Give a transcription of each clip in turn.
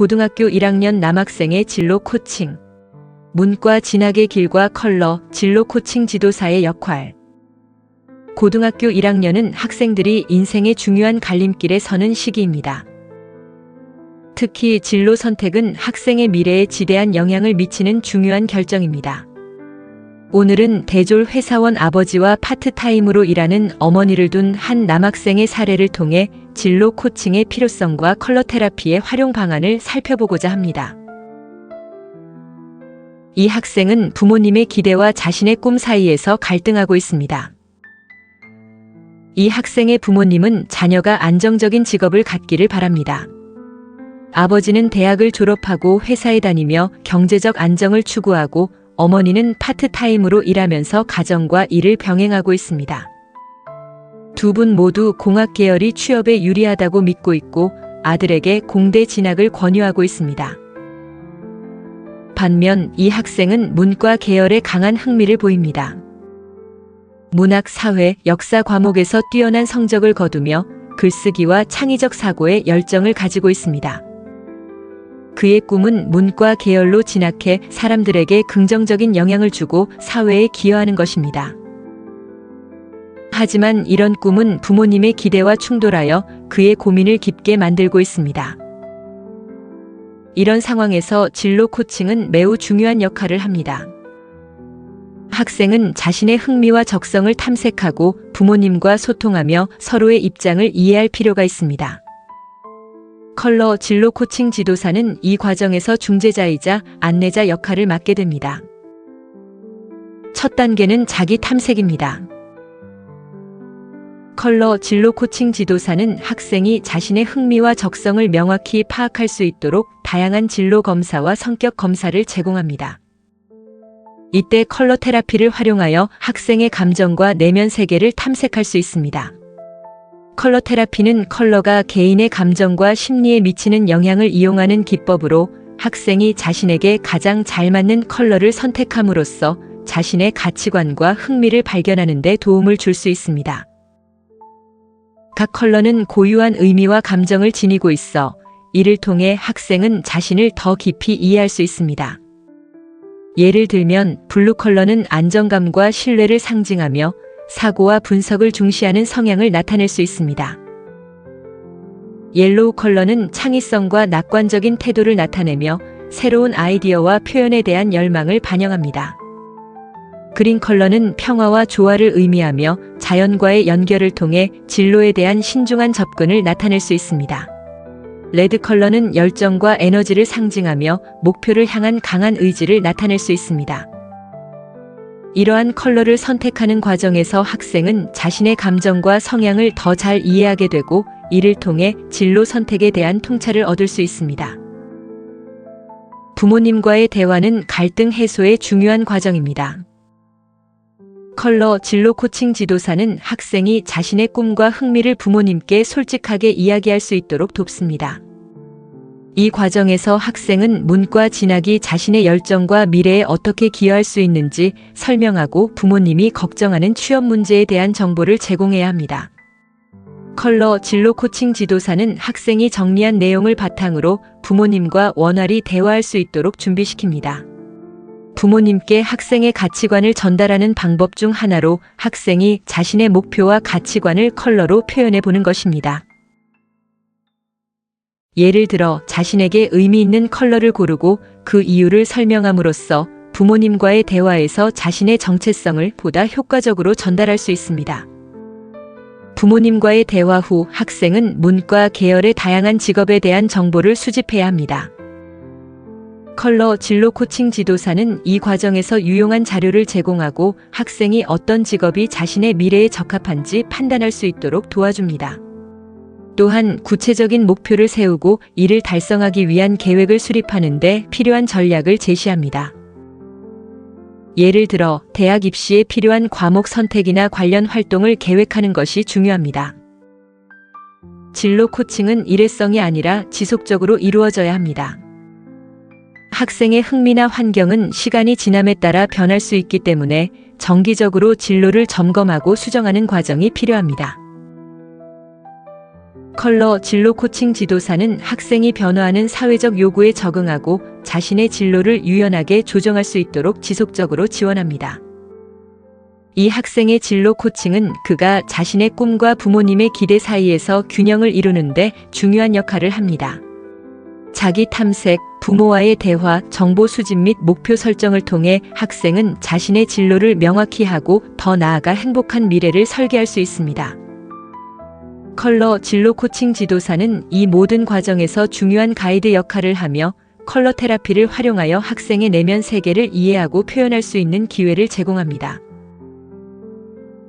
고등학교 1학년 남학생의 진로 코칭. 문과 진학의 길과 컬러, 진로 코칭 지도사의 역할. 고등학교 1학년은 학생들이 인생의 중요한 갈림길에 서는 시기입니다. 특히 진로 선택은 학생의 미래에 지대한 영향을 미치는 중요한 결정입니다. 오늘은 대졸 회사원 아버지와 파트타임으로 일하는 어머니를 둔 한 남학생의 사례를 통해 진로 코칭의 필요성과 컬러 테라피의 활용 방안을 살펴보고자 합니다. 이 학생은 부모님의 기대와 자신의 꿈 사이에서 갈등하고 있습니다. 이 학생의 부모님은 자녀가 안정적인 직업을 갖기를 바랍니다. 아버지는 대학을 졸업하고 회사에 다니며 경제적 안정을 추구하고 어머니는 파트타임으로 일하면서 가정과 일을 병행하고 있습니다. 두 분 모두 공학 계열이 취업에 유리하다고 믿고 있고 아들에게 공대 진학을 권유하고 있습니다. 반면 이 학생은 문과 계열에 강한 흥미를 보입니다. 문학, 사회, 역사 과목에서 뛰어난 성적을 거두며 글쓰기와 창의적 사고에 열정을 가지고 있습니다. 그의 꿈은 문과 계열로 진학해 사람들에게 긍정적인 영향을 주고 사회에 기여하는 것입니다. 하지만 이런 꿈은 부모님의 기대와 충돌하여 그의 고민을 깊게 만들고 있습니다. 이런 상황에서 진로 코칭은 매우 중요한 역할을 합니다. 학생은 자신의 흥미와 적성을 탐색하고 부모님과 소통하며 서로의 입장을 이해할 필요가 있습니다. 컬러 진로 코칭 지도사는 이 과정에서 중재자이자 안내자 역할을 맡게 됩니다. 첫 단계는 자기 탐색입니다. 컬러 진로 코칭 지도사는 학생이 자신의 흥미와 적성을 명확히 파악할 수 있도록 다양한 진로 검사와 성격 검사를 제공합니다. 이때 컬러 테라피를 활용하여 학생의 감정과 내면 세계를 탐색할 수 있습니다. 컬러 테라피는 컬러가 개인의 감정과 심리에 미치는 영향을 이용하는 기법으로 학생이 자신에게 가장 잘 맞는 컬러를 선택함으로써 자신의 가치관과 흥미를 발견하는 데 도움을 줄 수 있습니다. 각 컬러는 고유한 의미와 감정을 지니고 있어 이를 통해 학생은 자신을 더 깊이 이해할 수 있습니다. 예를 들면 블루 컬러는 안정감과 신뢰를 상징하며 사고와 분석을 중시하는 성향을 나타낼 수 있습니다. 옐로우 컬러는 창의성과 낙관적인 태도를 나타내며 새로운 아이디어와 표현에 대한 열망을 반영합니다. 그린 컬러는 평화와 조화를 의미하며 자연과의 연결을 통해 진로에 대한 신중한 접근을 나타낼 수 있습니다. 레드 컬러는 열정과 에너지를 상징하며 목표를 향한 강한 의지를 나타낼 수 있습니다. 이러한 컬러를 선택하는 과정에서 학생은 자신의 감정과 성향을 더 잘 이해하게 되고 이를 통해 진로 선택에 대한 통찰을 얻을 수 있습니다. 부모님과의 대화는 갈등 해소의 중요한 과정입니다. 컬러 진로 코칭 지도사는 학생이 자신의 꿈과 흥미를 부모님께 솔직하게 이야기할 수 있도록 돕습니다. 이 과정에서 학생은 문과 진학이 자신의 열정과 미래에 어떻게 기여할 수 있는지 설명하고 부모님이 걱정하는 취업 문제에 대한 정보를 제공해야 합니다. 컬러 진로 코칭 지도사는 학생이 정리한 내용을 바탕으로 부모님과 원활히 대화할 수 있도록 준비시킵니다. 부모님께 학생의 가치관을 전달하는 방법 중 하나로 학생이 자신의 목표와 가치관을 컬러로 표현해 보는 것입니다. 예를 들어 자신에게 의미 있는 컬러를 고르고 그 이유를 설명함으로써 부모님과의 대화에서 자신의 정체성을 보다 효과적으로 전달할 수 있습니다. 부모님과의 대화 후 학생은 문과 계열의 다양한 직업에 대한 정보를 수집해야 합니다. 컬러 진로 코칭 지도사는 이 과정에서 유용한 자료를 제공하고 학생이 어떤 직업이 자신의 미래에 적합한지 판단할 수 있도록 도와줍니다. 또한 구체적인 목표를 세우고 이를 달성하기 위한 계획을 수립하는 데 필요한 전략을 제시합니다. 예를 들어 대학 입시에 필요한 과목 선택이나 관련 활동을 계획하는 것이 중요합니다. 진로 코칭은 일회성이 아니라 지속적으로 이루어져야 합니다. 학생의 흥미나 환경은 시간이 지남에 따라 변할 수 있기 때문에 정기적으로 진로를 점검하고 수정하는 과정이 필요합니다. 컬러 진로 코칭 지도사는 학생이 변화하는 사회적 요구에 적응하고 자신의 진로를 유연하게 조정할 수 있도록 지속적으로 지원합니다. 이 학생의 진로 코칭은 그가 자신의 꿈과 부모님의 기대 사이에서 균형을 이루는데 중요한 역할을 합니다. 자기 탐색, 부모와의 대화, 정보 수집 및 목표 설정을 통해 학생은 자신의 진로를 명확히 하고 더 나아가 행복한 미래를 설계할 수 있습니다. 컬러 진로 코칭 지도사는 이 모든 과정에서 중요한 가이드 역할을 하며 컬러 테라피를 활용하여 학생의 내면 세계를 이해하고 표현할 수 있는 기회를 제공합니다.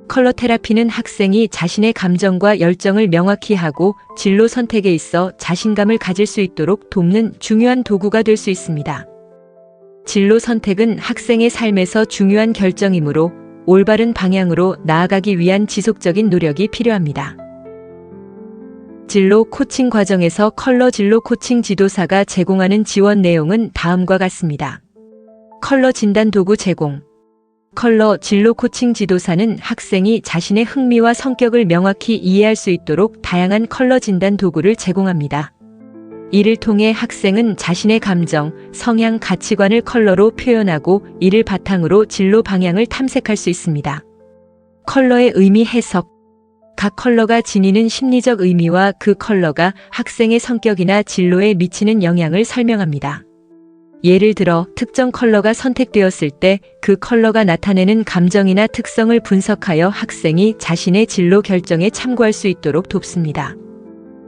컬러 테라피는 학생이 자신의 감정과 열정을 명확히 하고 진로 선택에 있어 자신감을 가질 수 있도록 돕는 중요한 도구가 될 수 있습니다. 진로 선택은 학생의 삶에서 중요한 결정이므로 올바른 방향으로 나아가기 위한 지속적인 노력이 필요합니다. 진로 코칭 과정에서 컬러 진로 코칭 지도사가 제공하는 지원 내용은 다음과 같습니다. 컬러 진단 도구 제공. 컬러 진로 코칭 지도사는 학생이 자신의 흥미와 성격을 명확히 이해할 수 있도록 다양한 컬러 진단 도구를 제공합니다. 이를 통해 학생은 자신의 감정, 성향, 가치관을 컬러로 표현하고 이를 바탕으로 진로 방향을 탐색할 수 있습니다. 컬러의 의미 해석. 각 컬러가 지니는 심리적 의미와 그 컬러가 학생의 성격이나 진로에 미치는 영향을 설명합니다. 예를 들어 특정 컬러가 선택되었을 때 그 컬러가 나타내는 감정이나 특성을 분석하여 학생이 자신의 진로 결정에 참고할 수 있도록 돕습니다.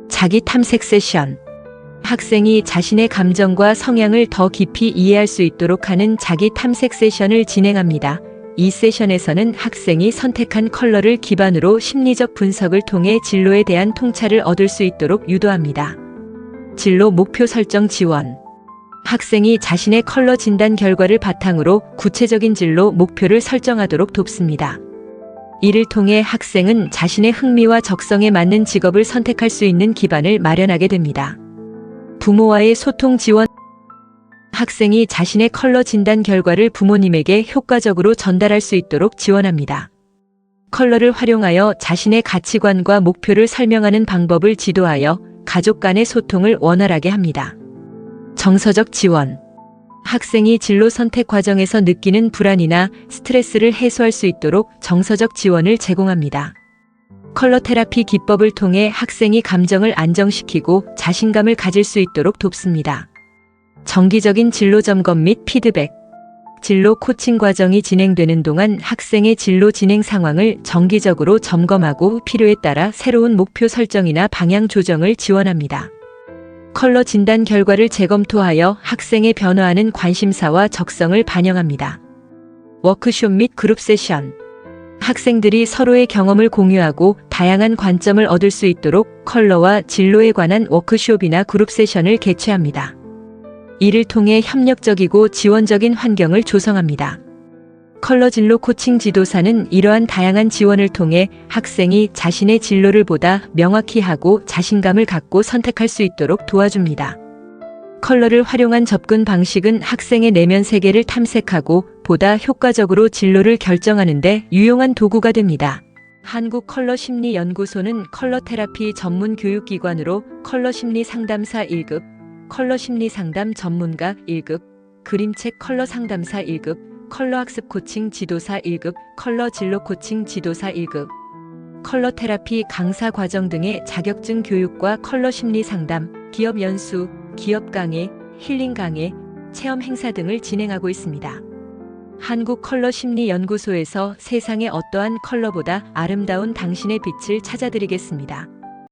자기 탐색 세션. 학생이 자신의 감정과 성향을 더 깊이 이해할 수 있도록 하는 자기 탐색 세션을 진행합니다. 이 세션에서는 학생이 선택한 컬러를 기반으로 심리적 분석을 통해 진로에 대한 통찰을 얻을 수 있도록 유도합니다. 진로 목표 설정 지원. 학생이 자신의 컬러 진단 결과를 바탕으로 구체적인 진로 목표를 설정하도록 돕습니다. 이를 통해 학생은 자신의 흥미와 적성에 맞는 직업을 선택할 수 있는 기반을 마련하게 됩니다. 부모와의 소통 지원. 학생이 자신의 컬러 진단 결과를 부모님에게 효과적으로 전달할 수 있도록 지원합니다. 컬러를 활용하여 자신의 가치관과 목표를 설명하는 방법을 지도하여 가족 간의 소통을 원활하게 합니다. 정서적 지원. 학생이 진로 선택 과정에서 느끼는 불안이나 스트레스를 해소할 수 있도록 정서적 지원을 제공합니다. 컬러 테라피 기법을 통해 학생이 감정을 안정시키고 자신감을 가질 수 있도록 돕습니다. 정기적인 진로 점검 및 피드백. 진로 코칭 과정이 진행되는 동안 학생의 진로 진행 상황을 정기적으로 점검하고 필요에 따라 새로운 목표 설정이나 방향 조정을 지원합니다. 컬러 진단 결과를 재검토하여 학생의 변화하는 관심사와 적성을 반영합니다. 워크숍 및 그룹 세션. 학생들이 서로의 경험을 공유하고 다양한 관점을 얻을 수 있도록 컬러와 진로에 관한 워크숍이나 그룹 세션을 개최합니다. 이를 통해 협력적이고 지원적인 환경을 조성합니다. 컬러 진로 코칭 지도사는 이러한 다양한 지원을 통해 학생이 자신의 진로를 보다 명확히 하고 자신감을 갖고 선택할 수 있도록 도와줍니다. 컬러를 활용한 접근 방식은 학생의 내면 세계를 탐색하고 보다 효과적으로 진로를 결정하는 데 유용한 도구가 됩니다. 한국컬러심리연구소는 컬러 테라피 전문 교육기관으로 컬러 심리 상담사 1급, 컬러 심리 상담 전문가 1급, 그림책 컬러 상담사 1급, 컬러 학습 코칭 지도사 1급, 컬러 진로 코칭 지도사 1급, 컬러 테라피 강사 과정 등의 자격증 교육과 컬러 심리 상담, 기업 연수, 기업 강의, 힐링 강의, 체험 행사 등을 진행하고 있습니다. 한국컬러심리연구소에서 세상의 어떠한 컬러보다 아름다운 당신의 빛을 찾아드리겠습니다.